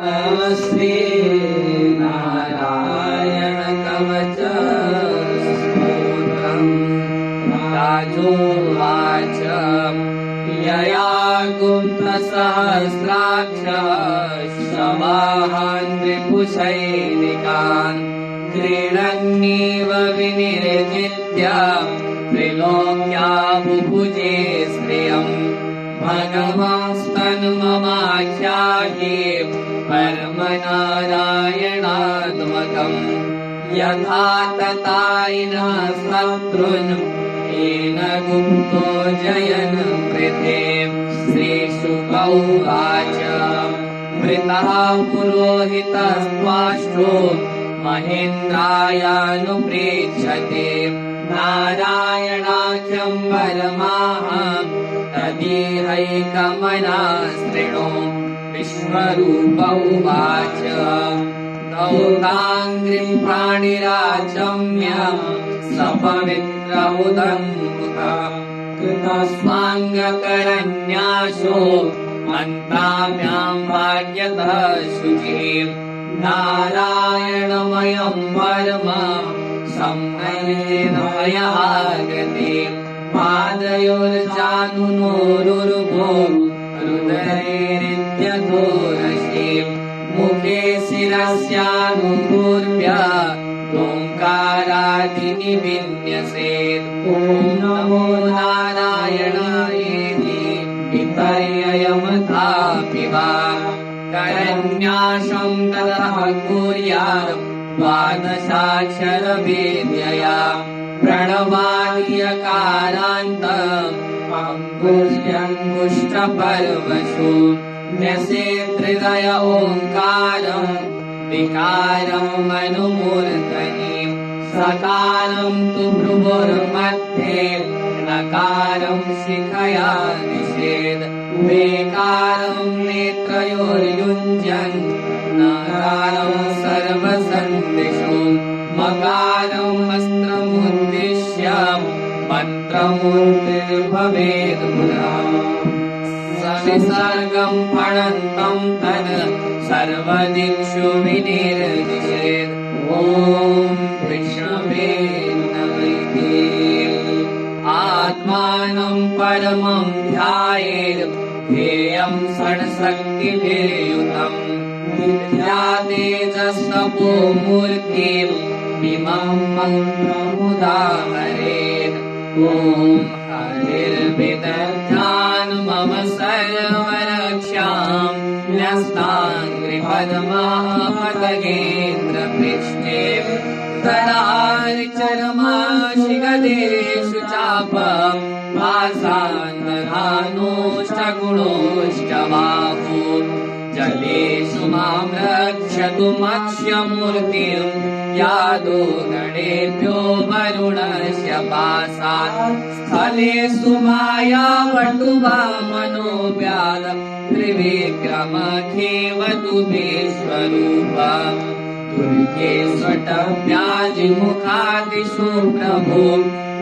श्री नारायण कवच स्तोत्रम् राजोवाच यया गुप्तसहस्राक्ष शवाहान् रिपुसैनिकान् क्रीडन्नीव विनिर्जित्य त्रिलोक्या बुभुजे श्रियम् भगवांस्तन्ममाख्याये परमनारायणात्मकम् यथा तथायिनः शत्रुन् येन गुप्तो जयन् वृथे श्रीशुक उवाच मृतः पुरोहितस्त्वाष्टो महेन्द्रायानुप्रेक्षते नारायणाख्यं परमाहम् तदीहैकमनास्त्रिणो विश्वरूप उवाच दौताङ्घ्रिं प्राणिराचम्य सपवित्रमुदन्मुखः कृतस्वाङ्गकरन्यासो मन्त्राभ्यां भाग्यतः शुचिः नारायणमयं परमं संनयेनमयः गते पादयोर्जानुनोरुर्भो हृदयेरित्यधोरसे मुखे शिरस्यानुपूर्व्य ओङ्कारादिनि विन्यसेत् ॐ नमो नारायणायेति विपर्ययमथापि वा करन्यासं ततः कुर्यात् द्वादशाक्षरवेद्यया प्रणवादियकारान्तम् अङ्गुष्ठपर्वशो न्यसेत्हृदय ओङ्कारम् विकारम् अनुमूर्धनि सकारं तु भ्रुवोर्मध्ये नकारं शिखया निषेध वेकारं नेत्रयोर्युञ्जन् नकारं सर्वसन्दिशो मकारम् अस्त्रमुद्दिश्य मन्त्रमूर्तिर्भवेद् पुरा विसर्गं फणन्तं तन् सर्वदिक्षु विनिर्दिशेत् ॐ विष्णवे नमः आत्मानं परमं ध्यायेत् ध्येयं षड्शक्तिभिर्युतम् विद्या तेजस्तपो मूर्तिम् इमं मन्त्रमुदाहरेत् ॐ हरिर्विदधान् मम सर्वरक्षां न्यस्ताङ्घ्रिपद्मपदगेन्द्रपृष्ठे तदार्चरमाशिगदेषु चापं पासान्तरानोष्टगुणोष्टबाहो जलेषु मां रक्षतु मत्स्यमूर्तिम् यादो गणेभ्यो वरुणस्य पासात् स्थलेषु मायावटुवा मनोव्याद त्रिविक्रमखेवतु विश्वरूप दुर्गे स्वटव्याजिमुखादिषु प्रभो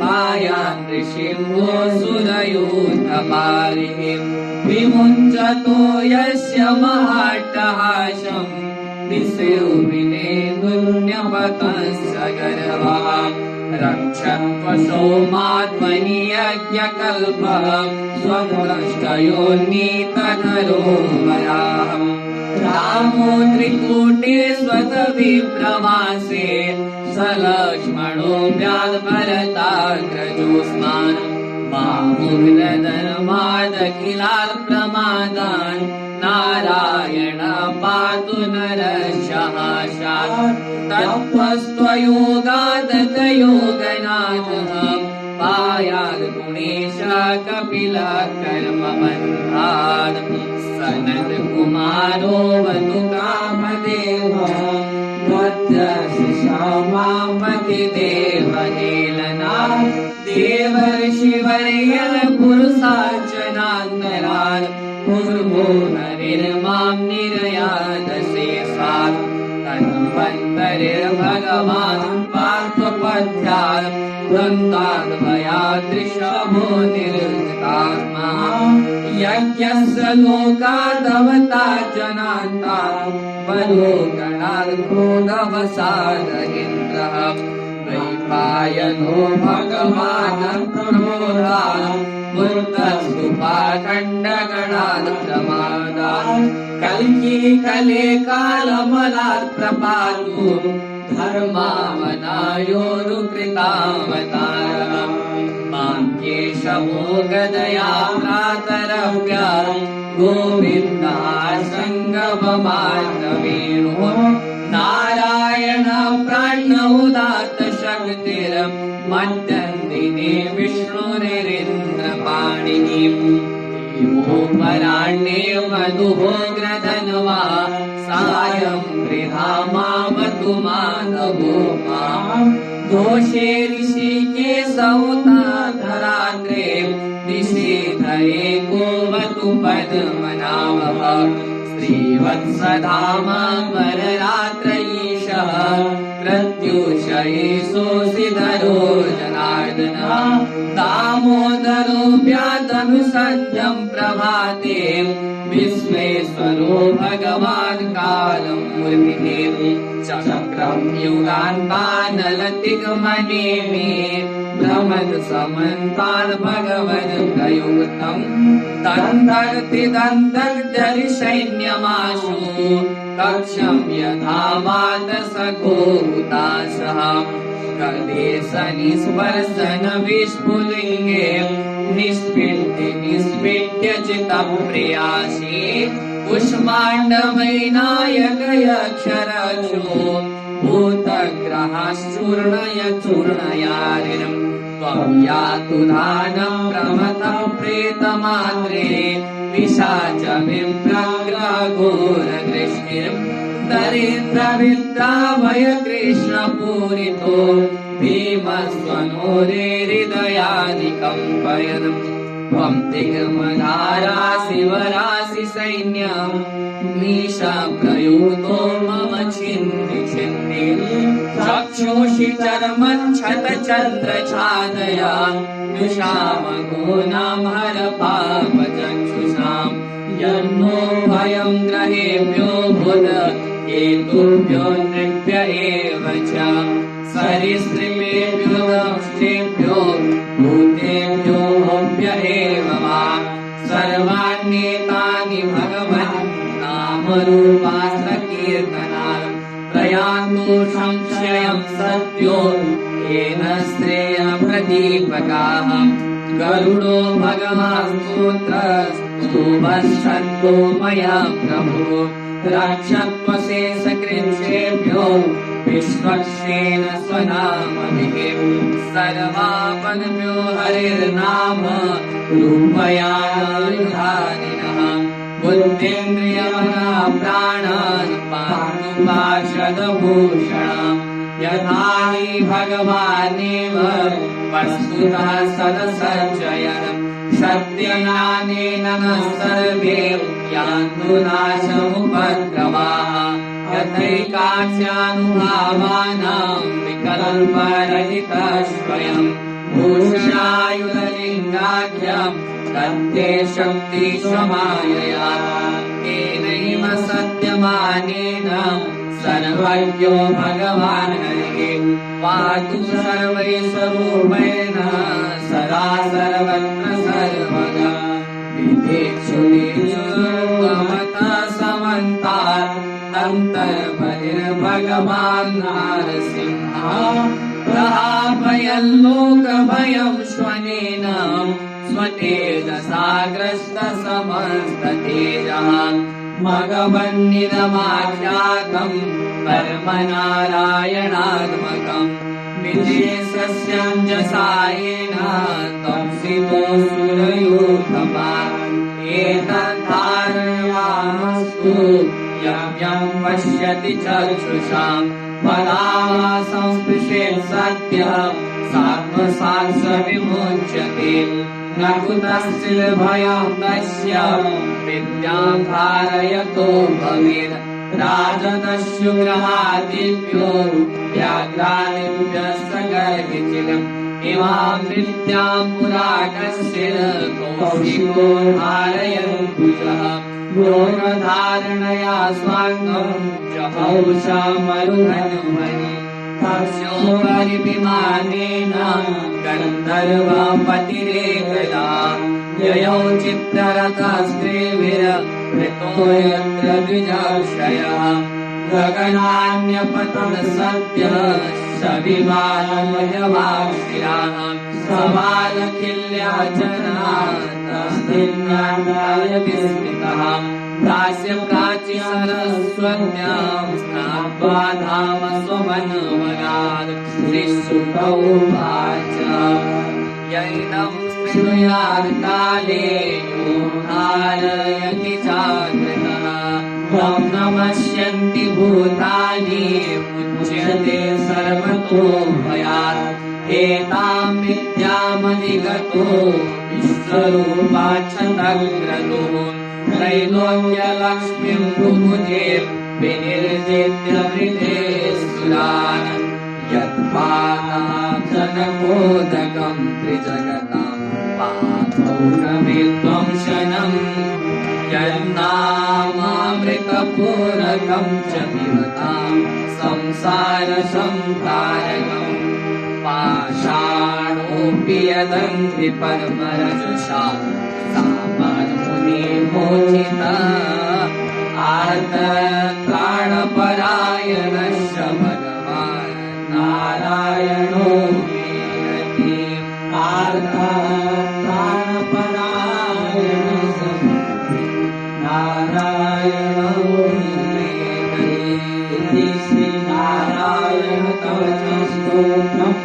मायानृसिंहो सुरयूथपारिः विमुञ्चतो यस्य महाट्टहासम् विषेविनेन्दुर्न्यपतस्य गर्वः रक्षन्त्वशो माध्वनि यज्ञकल्पः स्वद्रष्टयोन्नीतनरो वराः रामो त्रिकूटेष्वतविप्रवासे सलक्ष्मणो व्याद्भरताग्रजोऽस्मान् मामुग्रधर्मादखिलात्प्रमादान् नारायण पातु नरशहाशात् तत्त्वस्त्वयोगादतयोगनाथः पायाद् गुणेश कपिलः कर्मबन्धात् सनत्कुमारोऽवतु कामदेवः त्वद्दर्शिषामापतिदेवहेलनात् देवर्षिवर्यः पुरुषार्चनान्तरात् पूर्वो हरिर्मां निरयादशेषात् तन्वन्तरिर्भगवान् पार्थपद्यात् वृन्दाद्भयादृशभो निर्जितात्मा यज्ञस्य लोकादवता जनान्ता वलोकणार्धोदवसादयेन्द्रः वैपायनो भगवान् प्रमोदा मुक्तस्तुपाखण्डगणाद्रमादान् कल्की कले कालमलार्त्रपातु धर्मावनायोरुकृतावतारः मां केशवो गदया प्रातरव्या गोविन्दासङ्गममार्तवेणुः नारायण प्राणोदात्त शक्तिर्मध्यन्दिने विष्णुरिन्द्रपाणिः देवोपराण्ये मधुः ग्रधन्वा सायं गृहामावतु माधवो मां दोषे ऋषिकेशौताधरात्रे निषेधये गोवतु पद्मनाभः श्रीवत्सधामा पररात्रयीशः प्रत्युषयेशोऽसिधरो जनार्दनः दामोदरो व्यातनुसद्यं प्रभाते विश्वेश्वरो भगवान् कालं मूर्तिः चक्रं युगान्तानलतिगमने मे भ्रमन् समन्तान् भगवन् प्रयुक्तम् दन्तर्ति दन्तर्जरिसैन्यमाशु कक्षं यथा वातसखो हुताशः कदेश निस्पर्शन विस्फुलिङ्गे निष्पीड्य चित्तप्रियासि कुष्माण्डवैनायक यक्षरक्षो भूतग्रहाश्चूर्णय चूर्णयारिणम् त्वं यातु दानं प्रमथं प्रेतमात्रे पिशाच विप्राग्रघोरदृष्टिम् दरिद्रविद्राभय कृष्णपूरितो भीमस्वनोरे हृदयानि कम्पयन् त्वं दिग्मधारा शिवराशि सैन्यं मीशा प्रयुतो मम छिन्नि छिन्नि चक्षुषि चर्मच्छतचन्द्रछादया युषामघोनां हर पापचक्षुषाम् यन्नो भयं ग्रहेभ्यो भूत केतुभ्यो नृभ्य एव च सरीसृपेभ्यो दंष्टेभ्यो भूतेभ्यो भव्य एव वा सर्वाण्येतानि भगवन् नामरूपास्त्रकीर्तनात् प्रयान्तु संशयं सत्यो येन श्रेयप्रदीपकाः गरुडो भगवान् स्तुभस्सन्तो मया प्रभो रक्षत्वशेषकृच्छेभ्यो विश्वक्षेण स्वनामभिः सर्वापद्भ्यो हरिर्नाम रूपयायुधानिनः बुद्धीन्द्रियमना प्राणान् पातु पार्षदभूषणम् यथा हि भगवानेव वस्तुतः सदसज्जयन् सत्यज्ञानेन न सर्वे यान्तु नाशमुपद्रवाः यथैकास्यानुभावानां विकल्परहितस्वयं भूषायुधलिङ्गाख्यं तत्ते शक्तिस्वमायया तेनैव सत्यमानेन सर्वज्ञो भगवान् हरिः पातु सर्वैस्वरूपेण सदा सर्वत्र सर्वदा विधेषु देशुमतः समन्तात् अन्तर्बहिर्भगवान् नारसिंहः प्रहापयल्लोकभयं श्वनेन स्वतेजसाग्रस्तसमस्ततेजः भगवन्निदमाख्यातं परमनारायणात्मकम् विशेषस्याञ्जसायेन तंसितो सुरयूथपात् एतद्धारयामस्तु यं पश्यति चक्षुषां बलाः संस्पृशेत् सत्यं सात्वसात् स विमुच्यते न कुतश्चित् भयं तस्य विद्यां धारयतो भवेत् राजदस्युग्रहादिभ्यो व्याघ्रादिभ्यः गर्हिचित् इमां विद्यां पुराकस्य कौशिको धारयन् भुजः योगधारणया स्वाङ्गं जहौषा मरुधन्वनि तस्योपरि विमानेन गन्धर्वपतिरेकदा ययौ चित्ररथस्त्रिभिरवृतो यत्र द्विजाक्षयः गगनान्यपतन सद्यः सविमानमयवाक्षिराः सबालखिल्याचनास्तस्तिन्यादाय विस्मितः प्राच्य प्राची सरस्वत्यां स्नात्वा धाम स्वमनवगात् श्रीसुकौवाच यैनं शृणुयात् काले यो धारयति जागृतः तं नमस्यन्ति भूतानि मुच्यते सर्वतो भयात् एतां विद्यामधिगतो विश्वरूपाच्छतग्रतुः त्रैलोक्यलक्ष्मीं बुभुजे विनिर्जित्य वृते सुरान् यत्पादाब्जनकोदकं त्रिजगतां पापौकविध्वंसनम् यन्नामामृतपूरकं च पिबतां संसारसंतारकम् पाषाणोऽपि यदङ्घ्रिपद्मरजसा सामान्मुनिमोचिता आर्तत्राणपरायणश्च भगवान् नारायणो मे गतिः आर्तत्राणपरायणश्च नारायणो मे गतिः श्रीनारायण कवच स्तोत्रम्